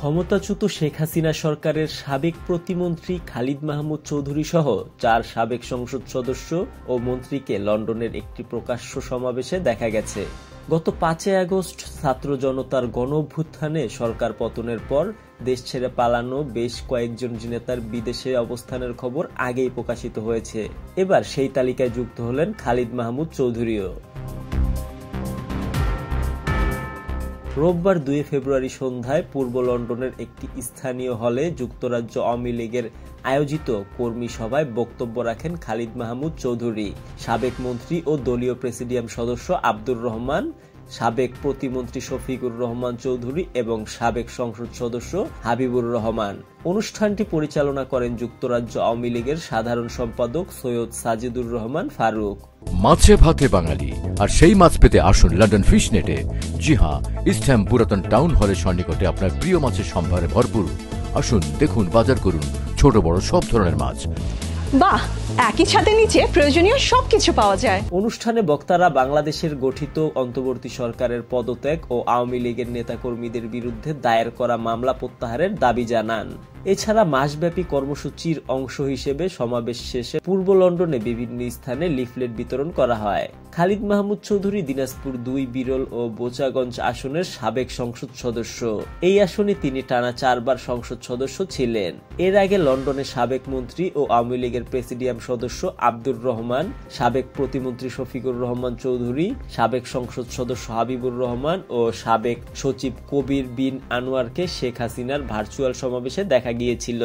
ক্ষমতাচ্যুত শেখ হাসিনা সরকারের সাবেক প্রতিমন্ত্রী খালিদ মাহমুদ চৌধুরী সহ 4 সাবেক সংসদ সদস্য ও মন্ত্রীকে লন্ডনের একটি প্রকাশ্য সমাবেশে দেখা গেছে। গত 5 আগস্ট ছাত্র জনতার গণ-অভ্যুত্থানে সরকার পতনের পর দেশ ছেড়ে পালানো বেশ কয়েকজন নেতার বিদেশে অবস্থানের খবর আগেই প্রকাশিত হয়েছে। এবার সেই তালিকায় যুক্ত হলেন খালিদ মাহমুদ চৌধুরীও। রোববার 2 ফেব্রুয়ারি সন্ধ্যায় পূর্ব লন্ডনের একটি স্থানীয় হলে যুক্তরাজ্য আওয়ামী লীগের আয়োজিত কর্মী সভায় বক্তব্য রাখেন খালিদ মাহমুদ চৌধুরী, সাবেক মন্ত্রী ও দলীয় প্রেসিডিয়াম সদস্য আব্দুর রহমান, সাবেক প্রতিমন্ত্রী শফিকুর রহমান চৌধুরী এবং সাবেক সংসদ সদস্য হাবিবুর রহমান। অনুষ্ঠানটি পরিচালনা করেন যুক্তরাজ্য আওয়ামী লীগের সাধারণ সম্পাদক সৈয়দ সাজিদুর রহমান ফারুক। মাছে ভাতে বাঙালি, আর সেই মাছ পেতে আসুন লন্ডন ফিশ নেটে। জি হ্যাঁ, ইস্ট হ্যাম পুরাতন টাউন হলের সন্নিকটে আপনার প্রিয় মাছের সম্ভারে ভরপুর। আসুন, দেখুন, বাজার করুন ছোট বড় সব ধরনের মাছ। বাহ, একই ছাদের নিচে প্রয়োজনীয় সবকিছু পাওয়া যায়। অনুষ্ঠানে বক্তারা বাংলাদেশের গঠিত অন্তর্বর্তী সরকারের পদত্যাগ ও আওয়ামী লীগের নেতাকর্মীদের বিরুদ্ধে দায়ের করা মামলা প্রত্যাহারের দাবি জানান। এছাড়া মাসব্যাপী কর্মসূচির অংশ হিসেবে সমাবেশ শেষে পূর্ব লন্ডনে বিভিন্ন স্থানে লিফলেট বিতরণ করা হয়। খালিদ মাহমুদ চৌধুরী দিনাজপুর 2 বিরল ও বোচাগঞ্জ আসনের সাবেক সংসদ সদস্য। এই আসনে তিনি টানা 4 বার সংসদ সদস্য ছিলেন। এর আগে লন্ডনের সাবেক মন্ত্রী ও আওয়ামী লীগের প্রেসিডিয়াম সদস্য আব্দুর রহমান, সাবেক প্রতিমন্ত্রী শফিকুর রহমান চৌধুরী, সাবেক সংসদ সদস্য হাবিবুর রহমান ও সাবেক সচিব কবির বিন আনোয়ারকে শেখ হাসিনার ভার্চুয়াল সমাবেশে দেখা গিয়েছিল।